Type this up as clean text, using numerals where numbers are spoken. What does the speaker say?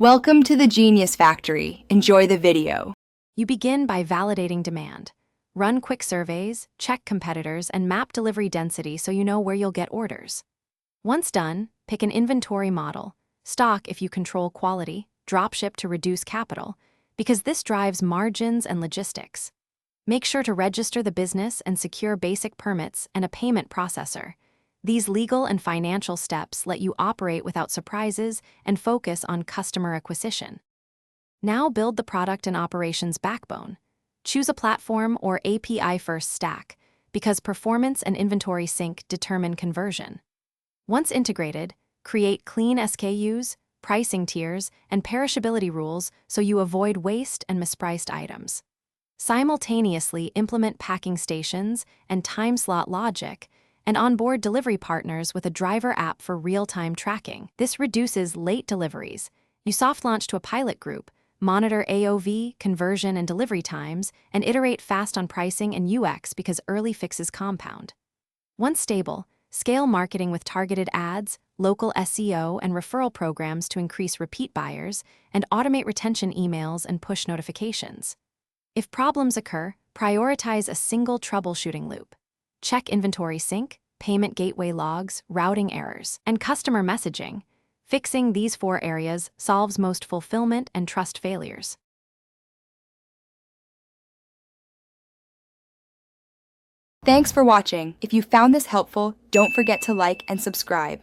Welcome to the Genius Factory. Enjoy the video. You begin by validating demand. Run quick surveys, check competitors, and map delivery density so you know where you'll get orders. Once done, pick an inventory model. Stock if you control quality, dropship to reduce capital, because this drives margins and logistics. Make sure to register the business and secure basic permits and a payment processor. These legal and financial steps let you operate without surprises and focus on customer acquisition. Now build the product and operations backbone. Choose a platform or API-first stack, because performance and inventory sync determine conversion. Once integrated, create clean SKUs, pricing tiers, and perishability rules so you avoid waste and mispriced items. Simultaneously implement packing stations and time slot logic, and onboard delivery partners with a driver app for real-time tracking. This reduces late deliveries. You soft launch to a pilot group, monitor AOV, conversion, and delivery times, and iterate fast on pricing and UX because early fixes compound. Once stable, scale marketing with targeted ads, local SEO, and referral programs to increase repeat buyers, and automate retention emails and push notifications. If problems occur, prioritize a single troubleshooting loop. Check inventory sync, payment gateway logs, routing errors, and customer messaging. Fixing these 4 areas solves most fulfillment and trust failures. Thanks for watching. If you found this helpful, don't forget to like and subscribe.